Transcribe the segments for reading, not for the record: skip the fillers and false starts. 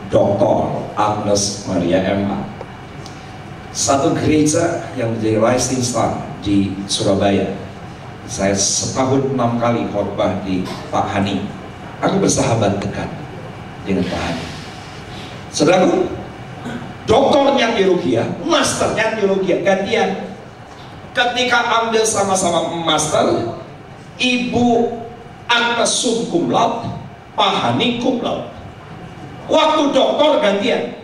Dr. Agnes Maria M.A. Satu gereja yang menjadi rising star di Surabaya. Saya setahun 6 kali khotbah di Pak Hani. Aku bersahabat dekat dengan Pak Hani. Saudaraku, doktornya teologi, masternya teologi, gantian. Ketika ambil sama-sama master, Ibu Agnes sum cum laude, Pak Hani cum laude. Waktu doktor gantian,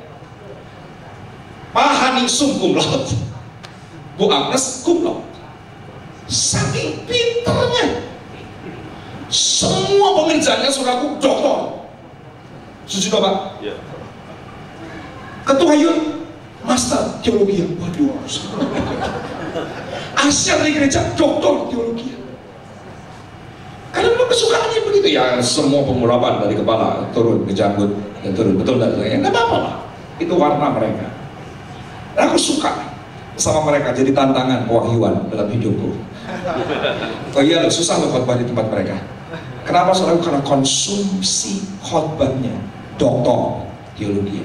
Pak Hani sum cum laude, Bu Agnes cum laude. Saking pinternya, semua pengerjaannya saudaraku doktor. Setuju Pak? Ya. Ketua Yud, master teologi. Waduh, Asia dari gereja doktor teologi. Karena memang kesukaannya begitu ya, semua pengurapan dari kepala turun ke janggut dan turun, betul nggak? Ya nggak apa-apa lah, itu warna mereka. Dan aku suka sama mereka, jadi tantangan pewahyuan dalam hidupku. Oh iya loh, susah loh khotbah di tempat mereka. Kenapa saudara? Karena konsumsi khotbahnya doktor teologi.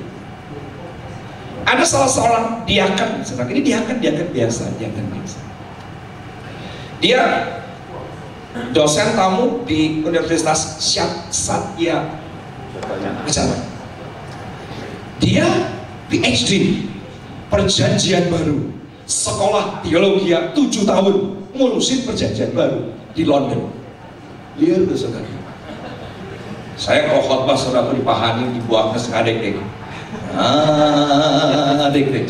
Ada salah seorang diaken, ini diaken biasa. Dia dosen tamu di Universitas Satya Wacana. Dia PhD, perjanjian baru, sekolah teologi 7 tahun, ngurusin perjanjian baru di London. Lihat tuh saudara. Saya kalau khotbah saudara di Pak Hani, di Bu Agnes ngadek-dek. Adik-adik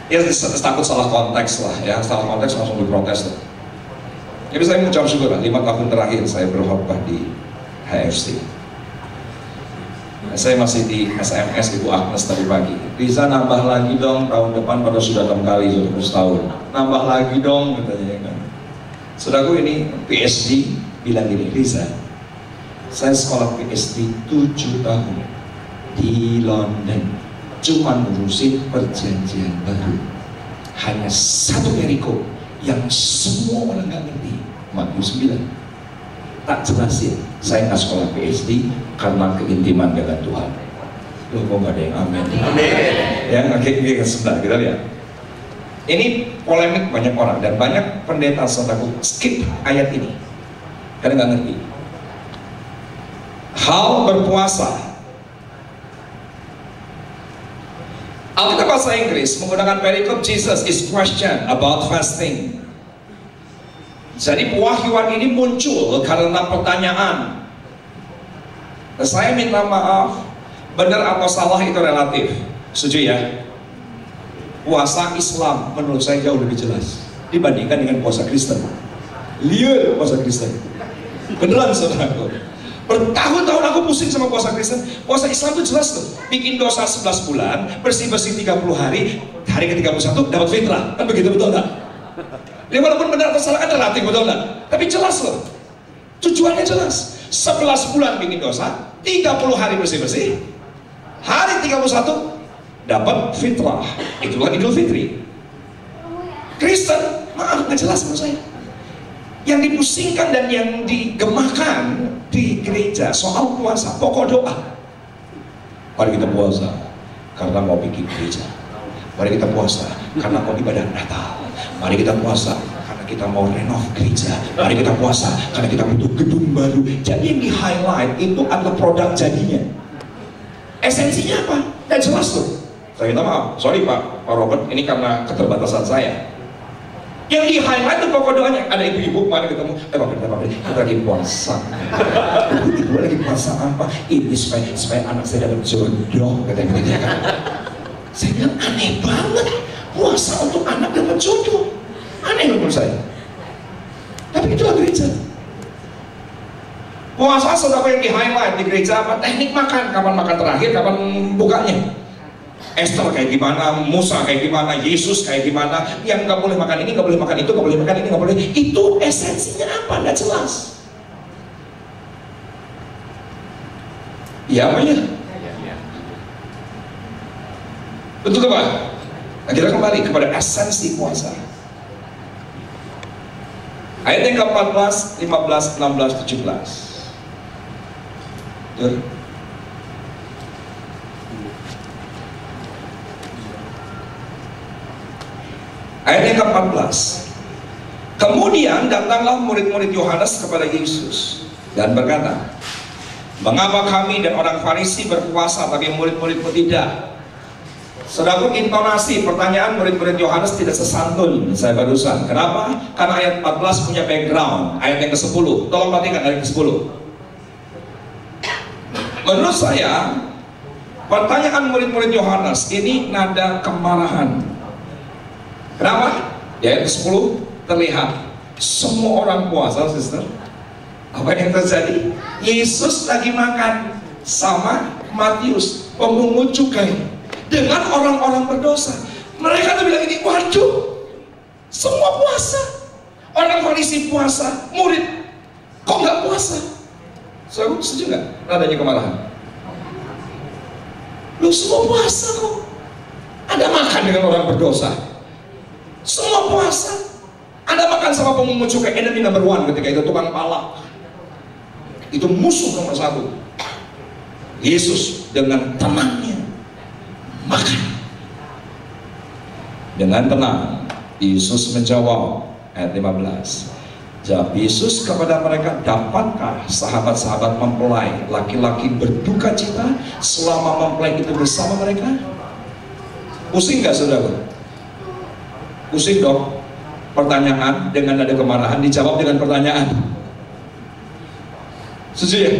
ya, takut salah konteks lah ya, salah konteks langsung diprotes lah. Jadi saya mengucap syukur lah, 5 tahun terakhir saya berkhotbah di HFC. Saya masih di SMS Ibu Agnes tadi pagi. Bisa nambah lagi dong, tahun depan pada sudah 6 kali, sudah setahun. Nambah lagi dong, katanya kan. Saudaraku ini PhD bilang gini, Riza, saya sekolah PhD 7 tahun di London, cuma ngurusin perjanjian baru. Hanya satu Jericho yang semua orang nggak ngerti, Matius 9. Tak jelasin, saya nggak sekolah PhD karena keintiman dengan Tuhan. Loh, kok nggak ada yang amin? Ya, kayak sebentar kita lihat. Ini polemik banyak orang dan banyak pendeta saudaraku skip ayat ini karena nggak ngerti. Hal berpuasa. Alkitab bahasa Inggris menggunakan perikop Jesus is question about fasting. Jadi pewahyuan ini muncul karena pertanyaan. Dan saya minta maaf, benar atau salah itu relatif. Setuju ya? Puasa Islam menurut saya jauh lebih jelas dibandingkan dengan puasa Kristen. Lihat puasa Kristen. Beneran saudaraku. Bertahun-tahun aku pusing sama puasa Kristen. Puasa Islam itu jelas tuh, bikin dosa 11 bulan, bersih-bersih 30 hari, hari ke-31 dapat fitrah. Kan begitu, betul nggak? Ya walaupun benar atau salah kan relatif, betul nggak? Tapi jelas loh, tujuannya jelas. 11 bulan bikin dosa, 30 hari bersih-bersih, hari 31 dapat fitrah. Itulah Idul Fitri. Kristen, maaf, nggak jelas menurut saya. Yang dipusingkan dan yang digemahkan di gereja soal puasa, pokok doa. Mari kita puasa karena mau bikin gereja. Mari kita puasa karena mau ibadah Natal. Mari kita puasa karena kita mau renov gereja. Mari kita puasa karena kita butuh gedung baru. Jadi yang di highlight itu adalah produk jadinya. Esensinya apa? Dan jelas tuh. Saya minta maaf, sorry Pak Robert, ini karena keterbatasan saya. Yang di highlight itu pokok doanya. Ada ibu-ibu kemarin ketemu, Bapak, kita lagi puasa. Ibu lagi puasa apa? Ini supaya anak saya dapat jodoh, katanya kan. Saya bilang aneh banget, puasa untuk anak dapat jodoh. Aneh menurut saya. Tapi itulah gereja. Puasa saudara yang di highlight di gereja apa? Teknik makan, kapan makan terakhir, kapan bukanya. Esther kayak gimana, Musa kayak gimana, Yesus kayak gimana, yang nggak boleh makan ini, nggak boleh makan itu, nggak boleh makan ini, nggak boleh. Itu esensinya apa? Nggak jelas. Iya apa ya? Betul ke Pak? Nah, kita kembali kepada esensi puasa. Ayat yang ke-14, 15, 16, 17. Ayat yang ke-14. Kemudian datanglah murid-murid Yohanes kepada Yesus dan berkata, mengapa kami dan orang Farisi berpuasa tapi murid-muridmu tidak? Saudaraku, intonasi pertanyaan murid-murid Yohanes tidak sesantun saya barusan. Kenapa? Karena ayat 14 punya background. Ayat yang ke-10, tolong perhatikan ayat ke-10. Menurut saya, pertanyaan murid-murid Yohanes ini nada kemarahan. Kenapa? Di ayat ke-10 terlihat semua orang puasa, sister. Apa yang terjadi? Yesus lagi makan sama Matius, pemungut cukai, dengan orang-orang berdosa. Mereka tuh bilang ini, waduh, semua puasa. Orang Farisi puasa, murid kok nggak puasa? Saudara, setuju nggak nadanya kemarahan? Lu semua puasa kok, ada makan dengan orang berdosa. Semua puasa, ada makan sama pemungut cukai. Enemy number one ketika itu tukang palak. Itu musuh nomor satu. Yesus dengan tenangnya makan. Dengan tenang Yesus menjawab, ayat 15. Jawab Yesus kepada mereka, dapatkah sahabat-sahabat mempelai laki-laki berduka cita selama mempelai itu bersama mereka? Pusing gak saudara? Pusing dong. Pertanyaan dengan nada kemarahan dijawab dengan pertanyaan. Setuju ya?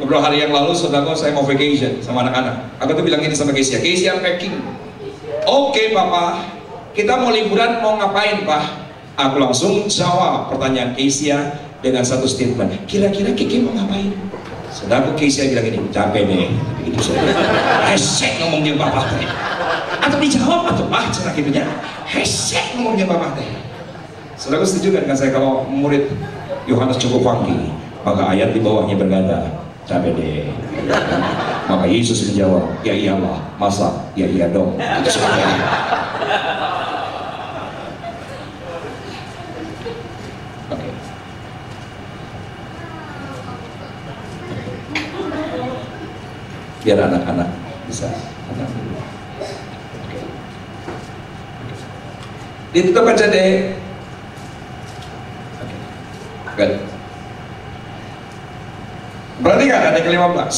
Beberapa hari yang lalu saudara, saya mau vacation sama anak-anak. Aku tuh bilang ini sama Kesia, Kesia packing. Oke papa, kita mau liburan, mau ngapain pak? Aku langsung jawab pertanyaan Kesia dengan satu statement. Kira-kira Kiki mau ngapain? Saudara, Kesia bilang ini, capek deh. Itu hesek ngomongnya papa teh. Atau dijawab atau cara gitunya. Hesek ngomongnya papa teh. Saudara, setuju kan saya kalau murid Yohanes cukup funky? Maka ayat di bawahnya berkata, capek deh. Maka Yesus menjawab, ya iyalah, masa? Ya iya dong. Itu sebenarnya. Oke. Biar anak-anak bisa tenang dulu. Oke. Ditutup aja deh. Oke. Good. Berarti kan ada ke-15.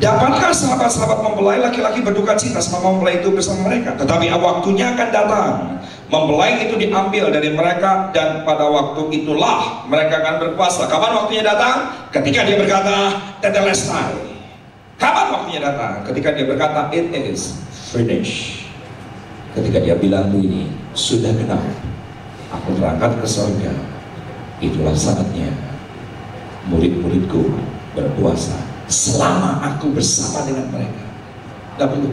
Dapatkah sahabat-sahabat mempelai laki-laki berduka cita sama mempelai itu bersama mereka? Tetapi waktunya akan datang, mempelai itu diambil dari mereka, dan pada waktu itulah mereka akan berpuasa. Kapan waktunya datang? Ketika dia berkata, tetelestai. Kapan waktunya datang? Ketika dia berkata, it is finished. Ketika dia bilang begini, sudah genap, aku berangkat ke surga. Itulah saatnya murid-muridku berpuasa selama aku bersama dengan mereka. Tidak perlu.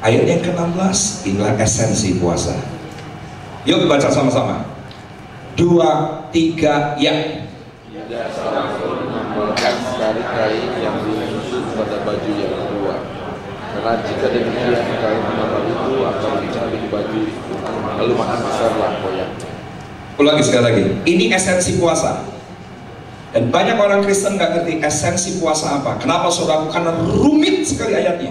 Ayat yang ke-16, inilah esensi puasa. Yuk baca sama-sama. 2, 3, ya. Tidak seorang pun memelekat sekali kain yang disusut pada baju yang kedua. Karena jika demikian, kain penambal itu akan dicabik di baju itu, lalu makin besarlah koyaknya. Ulangi sekali lagi, ini esensi puasa. Dan banyak orang Kristen nggak ngerti esensi puasa apa. Kenapa saudaraku? Karena rumit sekali ayatnya.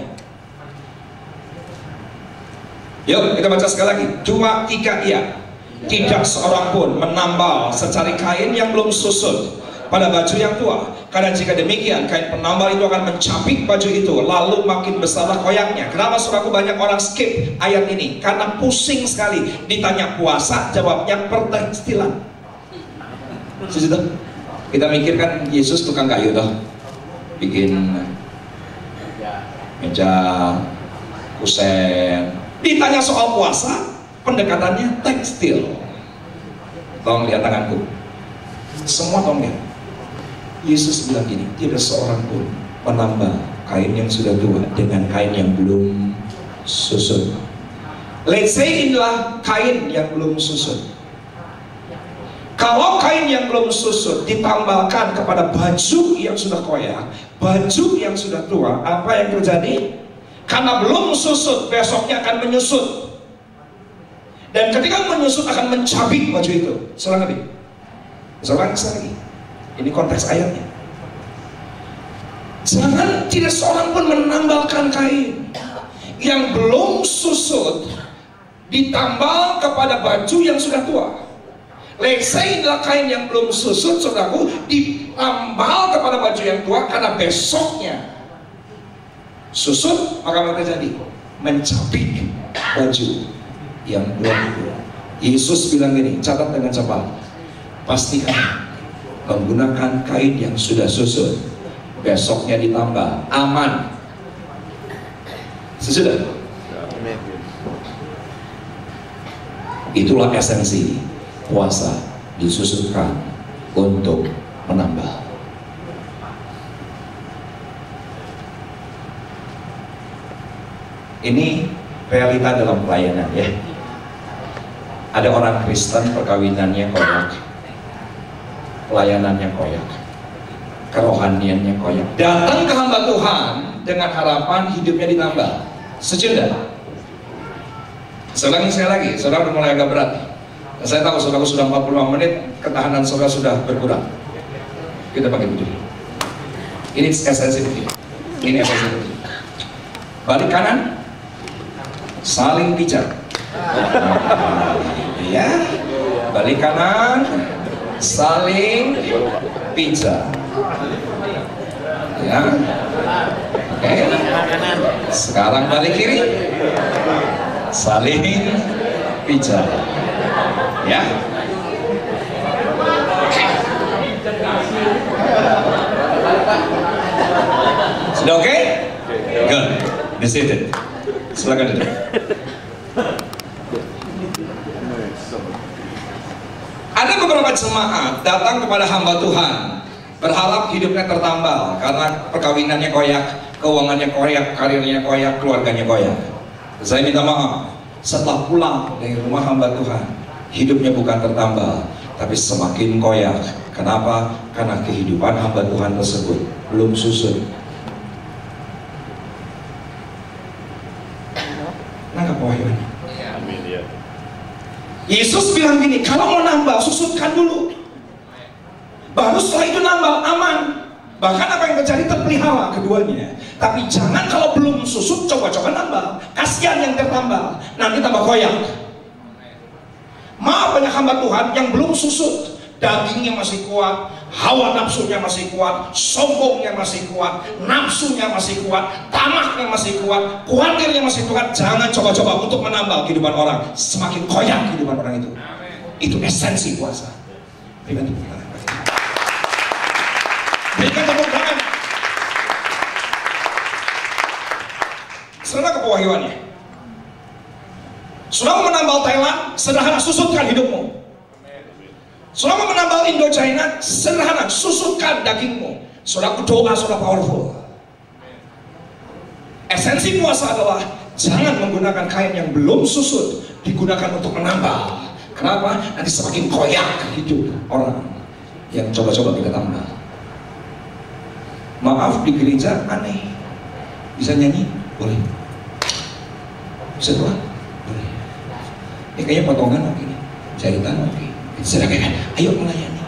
Yuk kita baca sekali lagi. 2, 3, iya. Tidak seorang pun menambal secari kain yang belum susut pada baju yang tua. Karena jika demikian, kain penambal itu akan mencapik baju itu, lalu makin besarlah koyaknya. Kenapa saudaraku banyak orang skip ayat ini? Karena pusing sekali. Ditanya puasa, jawabnya pertekstilan. Sudah, kita mikirkan Yesus tukang kayu toh, bikin meja, kusen. Ditanya soal puasa, pendekatannya tekstil. Tolong lihat tanganku. Semua tolong lihat. Yesus bilang gini, tidak seorang pun menambah kain yang sudah tua dengan kain yang belum susut. Let's say inilah kain yang belum susut. Kalau kain yang belum susut ditambalkan kepada baju yang sudah koyak, baju yang sudah tua, apa yang terjadi? Karena belum susut, besoknya akan menyusut. Dan ketika menyusut akan mencabik baju itu. Saudara ngerti? Saudara lagi. Ini konteks ayatnya. Jangan tidak seorang pun menambalkan kain yang belum susut ditambal kepada baju yang sudah tua. Let's say adalah kain yang belum susut, saudaraku, ditambal kepada baju yang tua karena besoknya susut, maka apa terjadi? Mencabik baju yang belum tua. Yesus bilang gini, catat dengan cepat, pastikan menggunakan kain yang sudah susut, besoknya ditambah, aman. Sesudah? Itulah esensi puasa, disusutkan untuk menambah. Ini realita dalam pelayanan ya. Ada orang Kristen perkawinannya koyak, pelayanannya koyak, kerohaniannya koyak. Datang ke hamba Tuhan dengan harapan hidupnya ditambah. Setuju? Saya ulangi sekali lagi, saudara udah mulai agak berat. Saya tahu saudara sudah 45 menit, ketahanan saudara sudah berkurang. Kita pakai dulu. Ini esensi begini. Ini esensi begini. Balik kanan, saling pijat. Ya, balik kanan, saling pijat. Ya, oke. Sekarang balik kiri, saling pijat. Ya. Sudah oke? Good. Be seated. Silakan duduk. Ada beberapa jemaat datang kepada hamba Tuhan berharap hidupnya tertambal karena perkawinannya koyak, keuangannya koyak, karirnya koyak, keluarganya koyak. Saya minta maaf, setelah pulang dari rumah hamba Tuhan, hidupnya bukan tertambal, tapi semakin koyak. Kenapa? Karena kehidupan hamba Tuhan tersebut belum susut. Nangkap wahyunya? Yesus bilang gini, kalau mau nambah, susutkan dulu. Baru setelah itu nambah, aman. Bahkan apa yang terjadi terpelihara keduanya. Tapi jangan kalau belum susut, coba-coba nambah. Kasihan yang tertambal, nanti tambah koyak. Maaf, banyak hamba Tuhan yang belum susut, dagingnya masih kuat, hawa nafsunya masih kuat, sombongnya masih kuat, nafsunya masih kuat, tamaknya masih kuat, khawatirnya masih kuat. Jangan coba-coba untuk menambah kehidupan orang, semakin koyak kehidupan orang itu. Itu esensi puasa. Berikan tepuk tangan. Berikan tepuk tangan. Saudara kepewahyuannya. Saudara menambal Thailand, sederhana, susutkan hidupmu. Saudara menambal Indochina, sederhana, susutkan dagingmu. Saudara doa, saudara powerful. Esensi puasa adalah jangan menggunakan kain yang belum susut, digunakan untuk menambal. Kenapa? Nanti semakin koyak hidup orang yang coba-coba kita tambah. Maaf, di gereja aneh. Bisa nyanyi? Boleh. Bisa doa? Boleh. Ini kayaknya potongan oke nih, jahitan oke. Silakan, ayo melayani.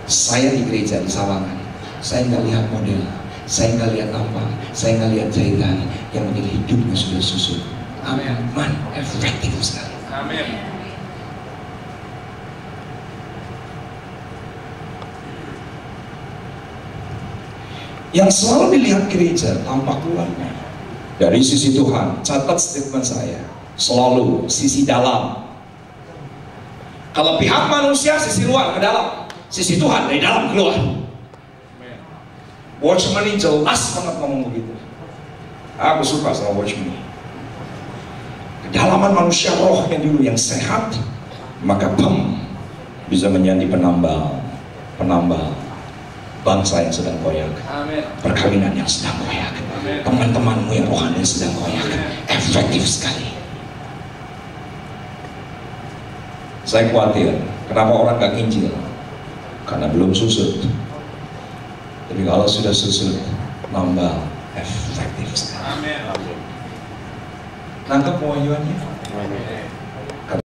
Saya di gereja di Sawangan, saya nggak lihat model, saya nggak lihat apa, saya nggak lihat jahitan, yang penting hidupnya sudah susut. Amin. Man, efektif sekali. Amin. Yang selalu dilihat gereja tampak luarnya. Dari sisi Tuhan, catat statement saya, selalu sisi dalam. Kalau pihak manusia sisi luar ke dalam, sisi Tuhan dari dalam keluar. Watchman ini jelas banget ngomong begitu. Aku suka sama Watchman. Kedalaman manusia rohnya dulu yang sehat, maka bisa menjadi penambal bangsa yang sedang koyak, perkawinan yang sedang koyak, teman-temanmu yang rohani yang sedang koyak. Efektif sekali. Saya khawatir, kenapa orang gak nginjil? Karena belum susut. Tapi kalau sudah susut, nambah efektif sekali. Nangkep pewahyuannya?